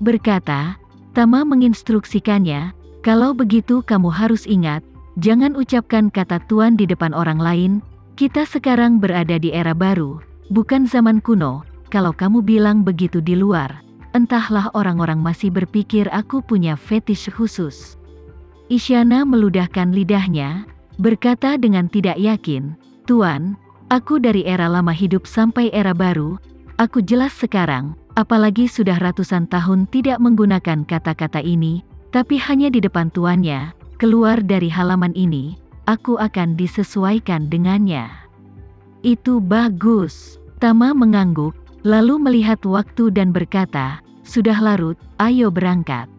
berkata. Tama menginstruksikannya, kalau begitu kamu harus ingat, jangan ucapkan kata Tuan di depan orang lain, kita sekarang berada di era baru, bukan zaman kuno, kalau kamu bilang begitu di luar, entahlah orang-orang masih berpikir aku punya fetish khusus. Isyana meludahkan lidahnya, berkata dengan tidak yakin, Tuan, aku dari era lama hidup sampai era baru, aku jelas sekarang, apalagi sudah ratusan tahun tidak menggunakan kata-kata ini, tapi hanya di depan tuannya, keluar dari halaman ini, aku akan disesuaikan dengannya. Itu bagus. Tama mengangguk, lalu melihat waktu dan berkata, sudah larut, ayo berangkat.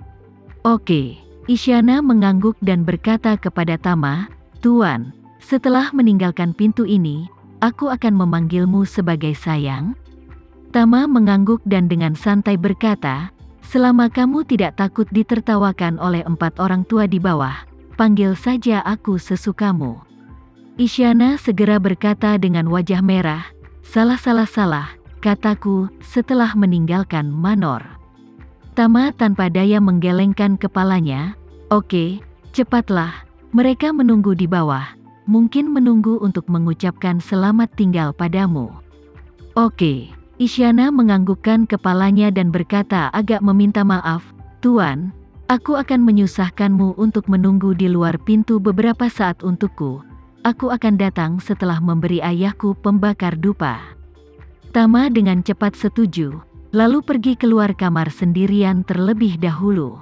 Oke. Isyana mengangguk dan berkata kepada Tama, Tuan, setelah meninggalkan pintu ini, aku akan memanggilmu sebagai sayang. Tama mengangguk dan dengan santai berkata, selama kamu tidak takut ditertawakan oleh 4 orang tua di bawah, panggil saja aku sesukamu. Isyana segera berkata dengan wajah merah, salah, kataku, setelah meninggalkan Manor. Tama tanpa daya menggelengkan kepalanya, oke, cepatlah, mereka menunggu di bawah, mungkin menunggu untuk mengucapkan selamat tinggal padamu. Oke. Isyana menganggukkan kepalanya dan berkata agak meminta maaf, Tuan, aku akan menyusahkanmu untuk menunggu di luar pintu beberapa saat untukku. Aku akan datang setelah memberi ayahku pembakar dupa. Tama dengan cepat setuju, lalu pergi keluar kamar sendirian terlebih dahulu.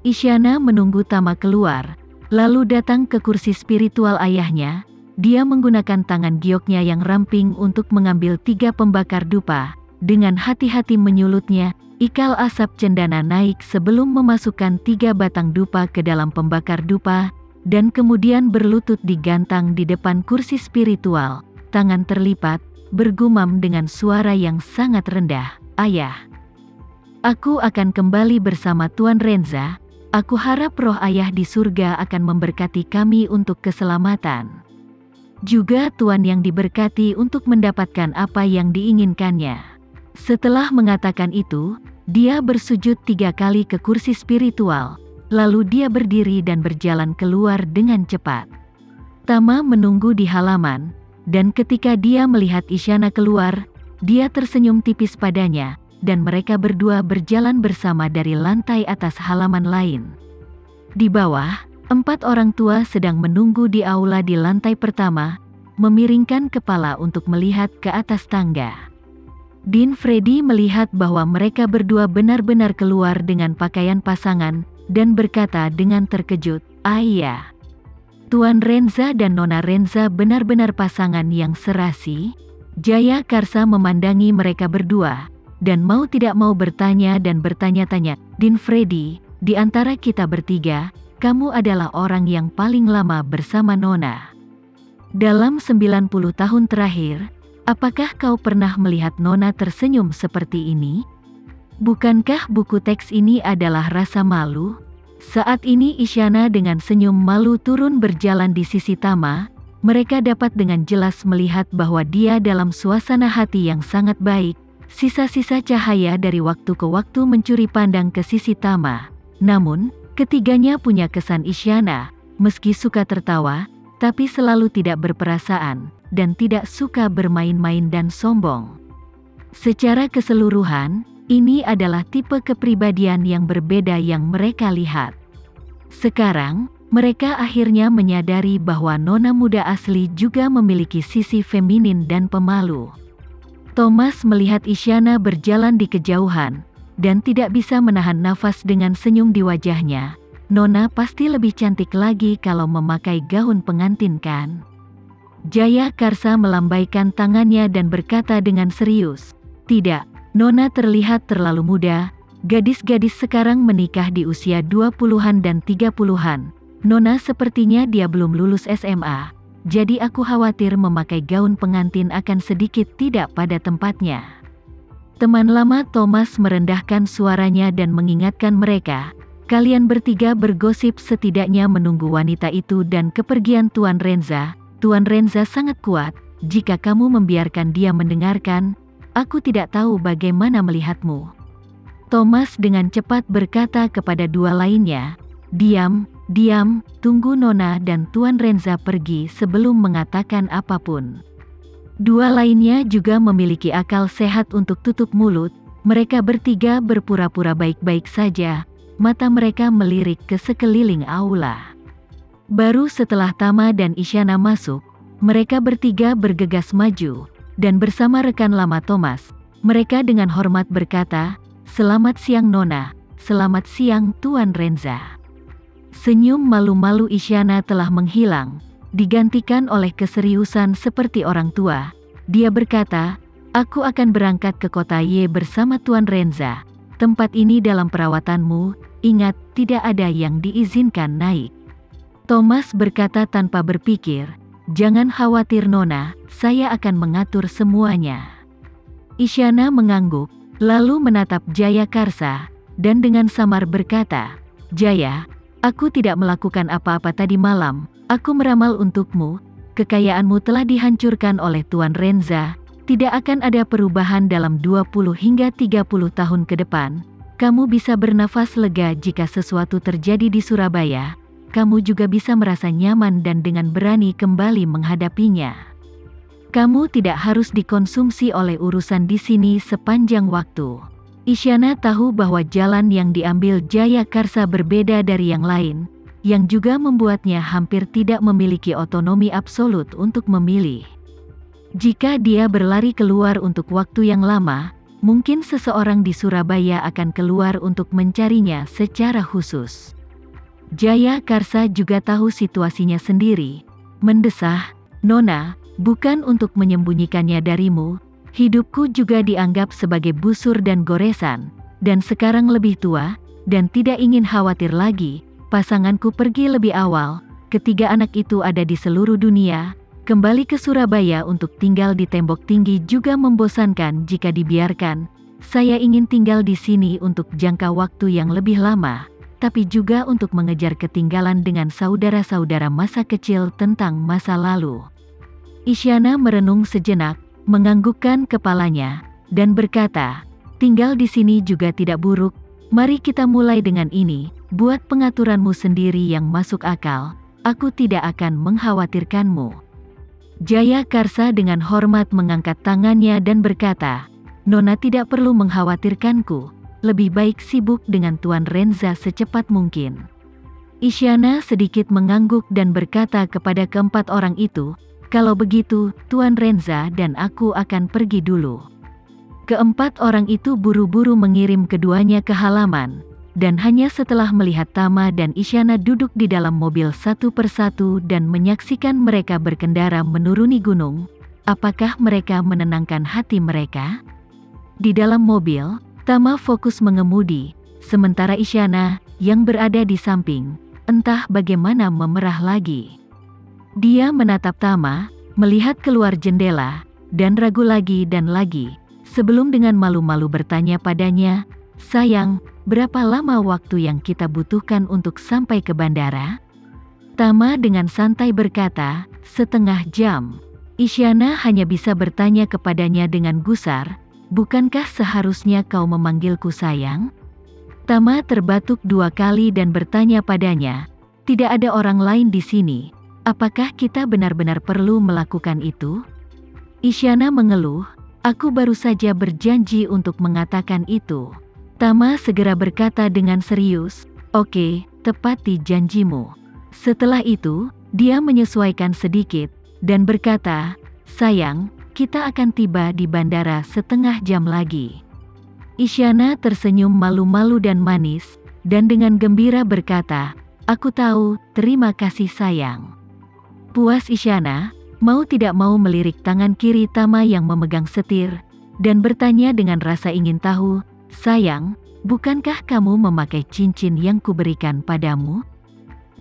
Isyana menunggu Tama keluar, lalu datang ke kursi spiritual ayahnya. Dia menggunakan tangan gioknya yang ramping untuk mengambil 3 pembakar dupa, dengan hati-hati menyulutnya, ikal asap cendana naik sebelum memasukkan 3 batang dupa ke dalam pembakar dupa, dan kemudian berlutut digantang di depan kursi spiritual, tangan terlipat, bergumam dengan suara yang sangat rendah, Ayah. Aku akan kembali bersama Tuan Renza, aku harap roh ayah di surga akan memberkati kami untuk keselamatan. Juga Tuan yang diberkati untuk mendapatkan apa yang diinginkannya. Setelah mengatakan itu, dia bersujud 3 kali ke kursi spiritual, lalu dia berdiri dan berjalan keluar dengan cepat. Tama menunggu di halaman, dan ketika dia melihat Isyana keluar, dia tersenyum tipis padanya, dan mereka berdua berjalan bersama dari lantai atas halaman lain. Di bawah, 4 orang tua sedang menunggu di aula di lantai pertama, memiringkan kepala untuk melihat ke atas tangga. Dean Freddy melihat bahwa mereka berdua benar-benar keluar dengan pakaian pasangan, dan berkata dengan terkejut, Ayah. Tuan Renza dan Nona Renza benar-benar pasangan yang serasi. Jaya Karsa memandangi mereka berdua, dan mau tidak mau bertanya dan bertanya-tanya, Dean Freddy, di antara kita bertiga, kamu adalah orang yang paling lama bersama Nona. Dalam 90 tahun terakhir, apakah kau pernah melihat Nona tersenyum seperti ini? Bukankah buku teks ini adalah rasa malu? Saat ini Isyana dengan senyum malu turun berjalan di sisi Tama, mereka dapat dengan jelas melihat bahwa dia dalam suasana hati yang sangat baik, sisa-sisa cahaya dari waktu ke waktu mencuri pandang ke sisi Tama. Namun, ketiganya punya kesan Isyana, meski suka tertawa, tapi selalu tidak berperasaan, dan tidak suka bermain-main dan sombong. Secara keseluruhan, ini adalah tipe kepribadian yang berbeda yang mereka lihat. Sekarang, mereka akhirnya menyadari bahwa Nona muda asli juga memiliki sisi feminin dan pemalu. Thomas melihat Isyana berjalan di kejauhan, dan tidak bisa menahan nafas dengan senyum di wajahnya. Nona pasti lebih cantik lagi kalau memakai gaun pengantin kan? Jaya Karsa melambaikan tangannya dan berkata dengan serius, tidak, Nona terlihat terlalu muda, gadis-gadis sekarang menikah di usia 20-an dan 30-an. Nona sepertinya dia belum lulus SMA, jadi aku khawatir memakai gaun pengantin akan sedikit tidak pada tempatnya. Teman lama Thomas merendahkan suaranya dan mengingatkan mereka, kalian bertiga bergosip setidaknya menunggu wanita itu dan kepergian Tuan Renza. Tuan Renza sangat kuat, jika kamu membiarkan dia mendengarkan, aku tidak tahu bagaimana melihatmu. Thomas dengan cepat berkata kepada dua lainnya, "Diam, diam, tunggu Nona dan Tuan Renza pergi sebelum mengatakan apapun." Dua lainnya juga memiliki akal sehat untuk tutup mulut. Mereka bertiga berpura-pura baik-baik saja, mata mereka melirik ke sekeliling aula. Baru setelah Tama dan Isyana masuk, mereka bertiga bergegas maju, dan bersama rekan lama Thomas, mereka dengan hormat berkata, "Selamat siang Nona, selamat siang Tuan Renza." Senyum malu-malu Isyana telah menghilang, digantikan oleh keseriusan seperti orang tua. Dia berkata, "Aku akan berangkat ke kota Y bersama Tuan Renza. Tempat ini dalam perawatanmu, ingat tidak ada yang diizinkan naik." Thomas berkata tanpa berpikir, "Jangan khawatir Nona, saya akan mengatur semuanya." Isyana mengangguk, lalu menatap Jaya Karsa, dan dengan samar berkata, "Jaya, aku tidak melakukan apa-apa tadi malam. Aku meramal untukmu, kekayaanmu telah dihancurkan oleh Tuan Renza, tidak akan ada perubahan dalam 20 hingga 30 tahun ke depan. Kamu bisa bernafas lega jika sesuatu terjadi di Surabaya, kamu juga bisa merasa nyaman dan dengan berani kembali menghadapinya. Kamu tidak harus dikonsumsi oleh urusan di sini sepanjang waktu." Isyana tahu bahwa jalan yang diambil Jaya Karsa berbeda dari yang lain, yang juga membuatnya hampir tidak memiliki otonomi absolut untuk memilih. Jika dia berlari keluar untuk waktu yang lama, mungkin seseorang di Surabaya akan keluar untuk mencarinya secara khusus. Jaya Karsa juga tahu situasinya sendiri. Mendesah, "Nona, bukan untuk menyembunyikannya darimu, hidupku juga dianggap sebagai busur dan goresan, dan sekarang lebih tua, dan tidak ingin khawatir lagi. Pasanganku pergi lebih awal, ketiga anak itu ada di seluruh dunia. Kembali ke Surabaya untuk tinggal di tembok tinggi juga membosankan jika dibiarkan. Saya ingin tinggal di sini untuk jangka waktu yang lebih lama, tapi juga untuk mengejar ketinggalan dengan saudara-saudara masa kecil tentang masa lalu." Isyana merenung sejenak, menganggukkan kepalanya, dan berkata, "Tinggal di sini juga tidak buruk. Mari kita mulai dengan ini. Buat pengaturanmu sendiri yang masuk akal, aku tidak akan mengkhawatirkanmu." Jaya Karsa dengan hormat mengangkat tangannya dan berkata, "Nona tidak perlu mengkhawatirkanku, lebih baik sibuk dengan Tuan Renza secepat mungkin." Isyana sedikit mengangguk dan berkata kepada keempat orang itu, "Kalau begitu, Tuan Renza dan aku akan pergi dulu." Keempat orang itu buru-buru mengirim keduanya ke halaman, dan hanya setelah melihat Tama dan Isyana duduk di dalam mobil satu persatu dan menyaksikan mereka berkendara menuruni gunung, apakah mereka menenangkan hati mereka? Di dalam mobil, Tama fokus mengemudi, sementara Isyana, yang berada di samping, entah bagaimana memerah lagi. Dia menatap Tama, melihat keluar jendela, dan ragu lagi dan lagi, sebelum dengan malu-malu bertanya padanya, "Sayang, berapa lama waktu yang kita butuhkan untuk sampai ke bandara?" Tama dengan santai berkata, "Setengah jam." Isyana hanya bisa bertanya kepadanya dengan gusar, "Bukankah seharusnya kau memanggilku sayang?" Tama terbatuk 2 kali dan bertanya padanya, "Tidak ada orang lain di sini. Apakah kita benar-benar perlu melakukan itu?" Isyana mengeluh, "Aku baru saja berjanji untuk mengatakan itu." Tama segera berkata dengan serius, "Oke, tepati janjimu." Setelah itu, dia menyesuaikan sedikit, dan berkata, "Sayang, kita akan tiba di bandara setengah jam lagi." Isyana tersenyum malu-malu dan manis, dan dengan gembira berkata, "Aku tahu, terima kasih sayang." Puas Isyana, mau tidak mau melirik tangan kiri Tama yang memegang setir, dan bertanya dengan rasa ingin tahu, "Sayang, bukankah kamu memakai cincin yang kuberikan padamu?"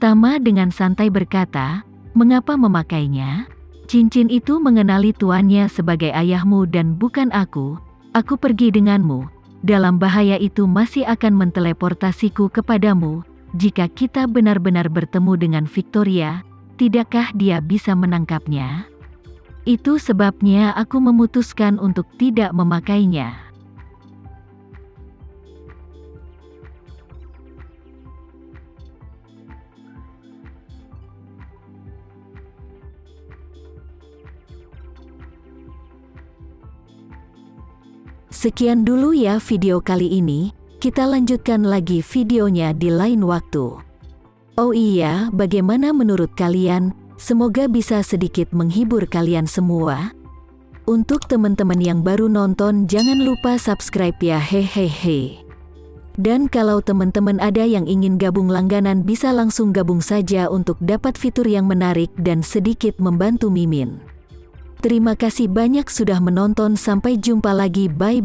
Tama dengan santai berkata, "Mengapa memakainya? Cincin itu mengenali tuannya sebagai ayahmu dan bukan aku. Aku pergi denganmu. Dalam bahaya itu masih akan menteleportasiku kepadamu. Jika kita benar-benar bertemu dengan Victoria, tidakkah dia bisa menangkapnya? Itu sebabnya aku memutuskan untuk tidak memakainya." Sekian dulu ya video kali ini, kita lanjutkan lagi videonya di lain waktu. Oh iya, bagaimana menurut kalian? Semoga bisa sedikit menghibur kalian semua. Untuk teman-teman yang baru nonton, jangan lupa subscribe ya, hehehe. Dan kalau teman-teman ada yang ingin gabung langganan, bisa langsung gabung saja untuk dapat fitur yang menarik dan sedikit membantu Mimin. Terima kasih banyak sudah menonton, sampai jumpa lagi, bye.